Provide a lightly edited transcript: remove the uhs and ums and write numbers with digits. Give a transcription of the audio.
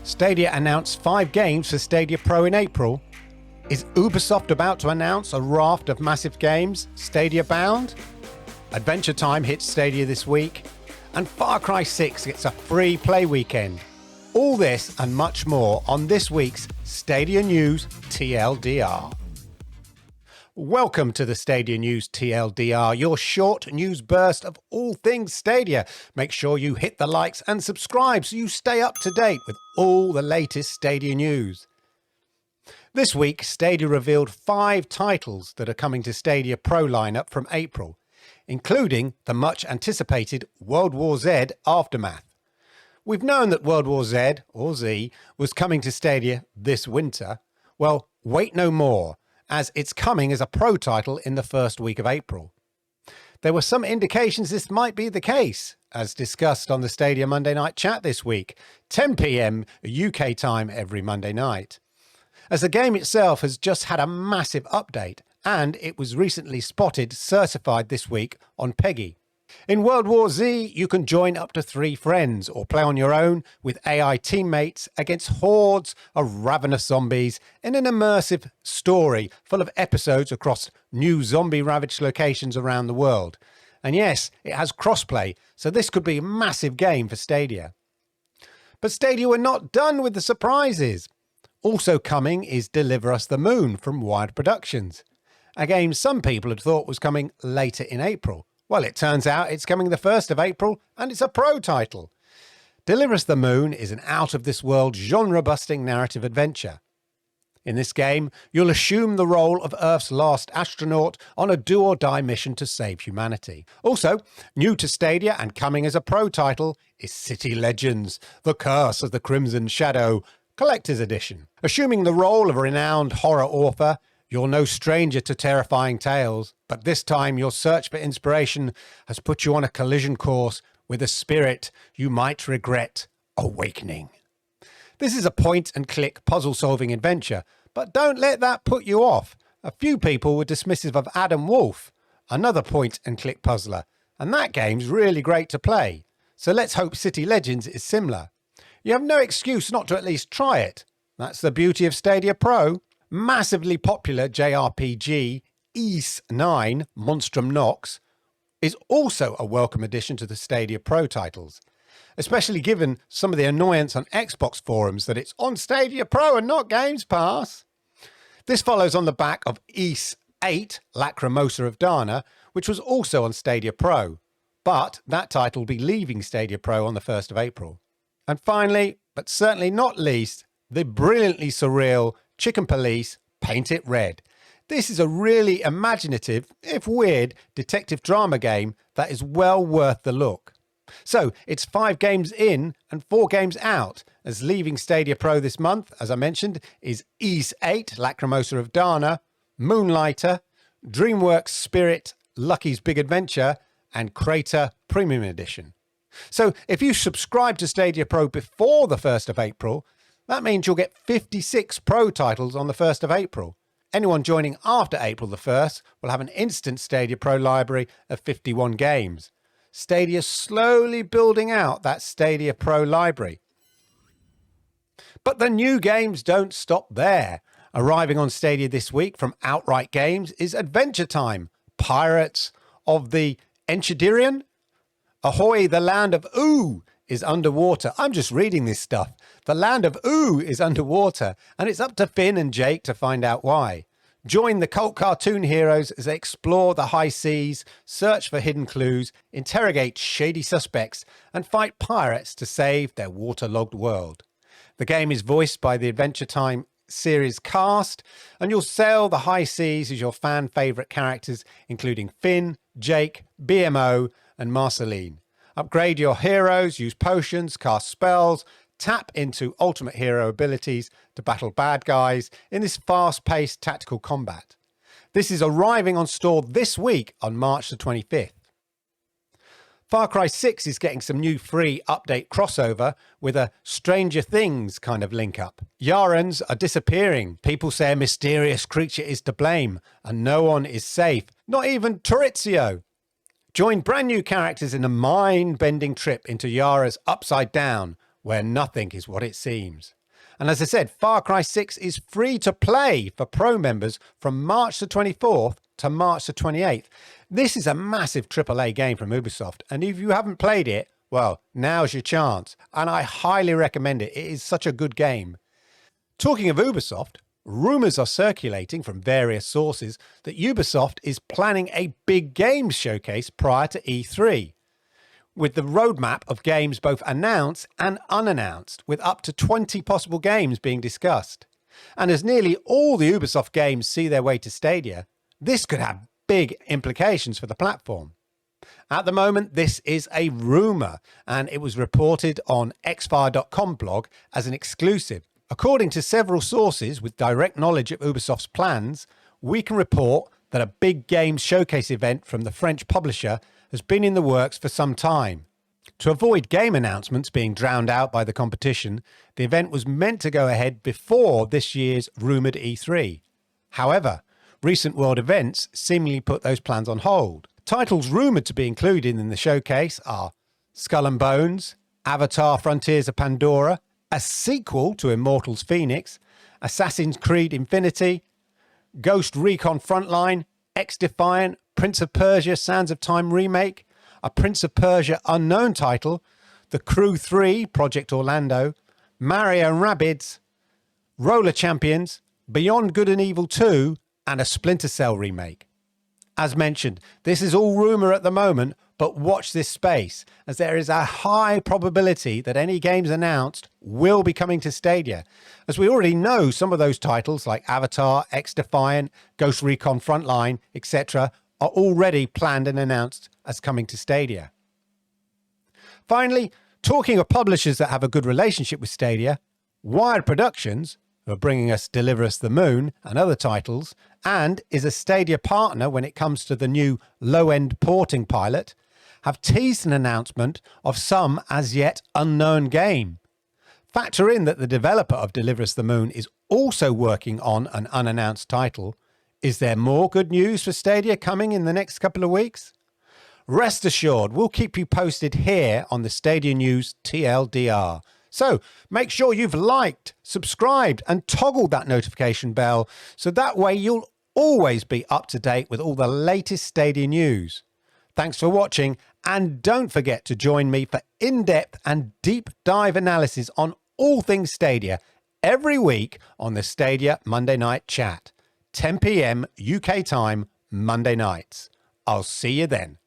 Stadia announced 5 games for Stadia Pro in April. Is Ubisoft about to announce a raft of massive games, Stadia bound? Adventure Time hits Stadia this week, and Far Cry 6 gets a free play weekend. All this and much more on this week's Stadia News TLDR. Welcome to the Stadia News TLDR, your short news burst of all things Stadia. Make sure you hit the likes and subscribe so you stay up to date with all the latest Stadia news. This week, Stadia revealed 5 titles that are coming to Stadia Pro lineup from April, including the much anticipated World War Z Aftermath. We've known that World War Z, or Z, was coming to Stadia this winter. Well, wait no more, as it's coming as a pro title in the first week of April. There were some indications this might be the case, as discussed on the Stadia Monday Night Chat this week, 10 PM UK time every Monday night. As the game itself has just had a massive update, and it was recently spotted certified this week on PEGI. In World War Z, you can join up to 3 friends or play on your own with AI teammates against hordes of ravenous zombies in an immersive story full of episodes across new zombie-ravaged locations around the world. And yes, it has crossplay, so this could be a massive game for Stadia. But Stadia were not done with the surprises. Also coming is Deliver Us the Moon from Wired Productions, a game some people had thought was coming later in April. Well, it turns out it's coming the 1st of April, and it's a pro title. Deliver Us the Moon is an out-of-this-world, genre-busting narrative adventure. In this game, you'll assume the role of Earth's last astronaut on a do-or-die mission to save humanity. Also, new to Stadia and coming as a pro title is City Legends, The Curse of the Crimson Shadow, Collector's Edition. Assuming the role of a renowned horror author, you're no stranger to terrifying tales, but this time your search for inspiration has put you on a collision course with a spirit you might regret awakening. This is a point-and-click puzzle-solving adventure, but don't let that put you off. A few people were dismissive of Adam Wolf, another point-and-click puzzler, and that game's really great to play. So let's hope City Legends is similar. You have no excuse not to at least try it. That's the beauty of Stadia Pro. Massively popular JRPG Ys 9 Monstrum Nox is also a welcome addition to the Stadia Pro titles, especially given some of the annoyance on Xbox forums that it's on Stadia Pro and not Games Pass. This follows on the back of Ys 8 Lacrimosa of Dana, which was also on Stadia Pro, but that title will be leaving Stadia Pro on the 1st of April. And finally, but certainly not least, the brilliantly surreal Chicken Police Paint It Red. This is a really imaginative, if weird, detective drama game that is well worth the look. So it's 5 games in and 4 games out, as leaving Stadia Pro this month, as I mentioned, is Ys 8 Lacrimosa of Dana, Moonlighter, DreamWorks Spirit Lucky's Big Adventure, and Crater Premium Edition. So if you subscribe to Stadia Pro before the 1st of April, that means you'll get 56 Pro titles on the 1st of April. Anyone joining after April the 1st will have an instant Stadia Pro library of 51 games. Stadia's slowly building out that Stadia Pro library. But the new games don't stop there. Arriving on Stadia this week from Outright Games is Adventure Time, Pirates of the Enchiridion. Ahoy, the land of Ooh is underwater. I'm just reading this stuff. The land of Ooh is underwater, and it's up to Finn and Jake to find out why. Join the cult cartoon heroes as they explore the high seas, search for hidden clues, interrogate shady suspects, and fight pirates to save their waterlogged world. The game is voiced by the Adventure Time series cast, and you'll sail the high seas as your fan favourite characters, including Finn, Jake, BMO, and Marceline. Upgrade your heroes, use potions, cast spells, tap into ultimate hero abilities to battle bad guys in this fast-paced tactical combat. This is arriving on store this week on March the 25th. Far Cry 6 is getting some new free update crossover with a Stranger Things kind of link-up. Yarans are disappearing. People say a mysterious creature is to blame, and no one is safe, not even Maurizio. Join brand new characters in a mind-bending trip into Yara's Upside Down, where nothing is what it seems. And as I said, Far Cry 6 is free to play for Pro members from March the 24th to March the 28th. This is a massive AAA game from Ubisoft, and if you haven't played it, well, now's your chance, and I highly recommend it. It is such a good game. Talking of Ubisoft, rumours are circulating from various sources that Ubisoft is planning a big games showcase prior to E3, with the roadmap of games both announced and unannounced, with up to 20 possible games being discussed. And as nearly all the Ubisoft games see their way to Stadia, this could have big implications for the platform. At the moment, this is a rumour, and it was reported on xfire.com blog as an exclusive. According to several sources with direct knowledge of Ubisoft's plans, we can report that a big games showcase event from the French publisher has been in the works for some time. To avoid game announcements being drowned out by the competition, the event was meant to go ahead before this year's rumoured E3. However, recent world events seemingly put those plans on hold. Titles rumoured to be included in the showcase are Skull and Bones, Avatar Frontiers of Pandora, a sequel to Immortals Phoenix, Assassin's Creed Infinity, Ghost Recon Frontline, X-Defiant, Prince of Persia Sands of Time remake, a Prince of Persia unknown title, The Crew 3 Project Orlando, Mario and Rabbids, Roller Champions, Beyond Good and Evil 2, and a Splinter Cell remake. As mentioned, this is all rumour at the moment, but watch this space, as there is a high probability that any games announced will be coming to Stadia, as we already know some of those titles like Avatar, X-Defiant, Ghost Recon Frontline, etc. are already planned and announced as coming to Stadia. Finally, talking of publishers that have a good relationship with Stadia, Wired Productions, who are bringing us Deliver Us the Moon and other titles, and is a Stadia partner when it comes to the new low-end porting pilot, have teased an announcement of some as yet unknown game. Factor in that the developer of Deliver Us the Moon is also working on an unannounced title. Is there more good news for Stadia coming in the next couple of weeks? Rest assured, we'll keep you posted here on the Stadia News TLDR. So make sure you've liked, subscribed, and toggled that notification bell so that way you'll always be up to date with all the latest Stadia news. Thanks for watching, and don't forget to join me for in-depth and deep dive analysis on all things Stadia every week on the Stadia Monday Night Chat, 10 p.m. UK time, Monday nights. I'll see you then.